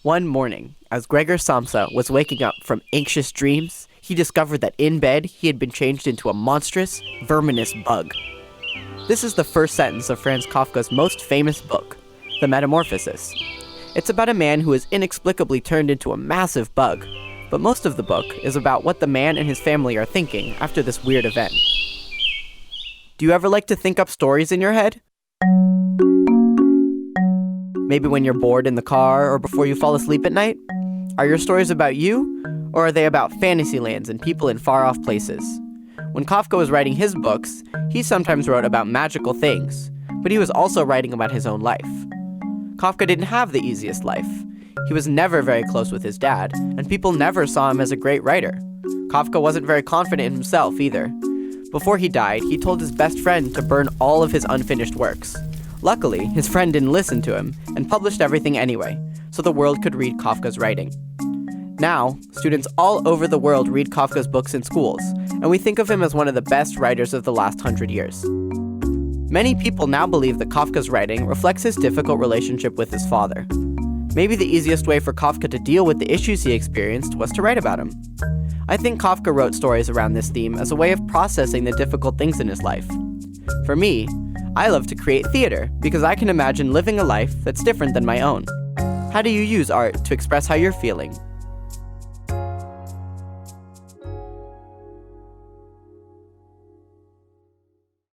One morning, as Gregor Samsa was waking up from anxious dreams, he discovered that in bed he had been changed into a monstrous, verminous bug. This is the first sentence of Franz Kafka's most famous book, The Metamorphosis. It's about a man who is inexplicably turned into a massive bug, but most of the book is about what the man and his family are thinking after this weird event. Do you ever like to think up stories in your head? Maybe when you're bored in the car or before you fall asleep at night? Are your stories about you, or are they about fantasy lands and people in far-off places? When Kafka was writing his books, he sometimes wrote about magical things, but he was also writing about his own life. Kafka didn't have the easiest life. He was never very close with his dad, and people never saw him as a great writer. Kafka wasn't very confident in himself either. Before he died, he told his best friend to burn all of his unfinished works. Luckily, his friend didn't listen to him and published everything anyway, so the world could read Kafka's writing. Now, students all over the world read Kafka's books in schools, and we think of him as one of the best writers of the last 100 years. Many people now believe that Kafka's writing reflects his difficult relationship with his father. Maybe the easiest way for Kafka to deal with the issues he experienced was to write about him. I think Kafka wrote stories around this theme as a way of processing the difficult things in his life. For me, I love to create theater because I can imagine living a life that's different than my own. How do you use art to express how you're feeling?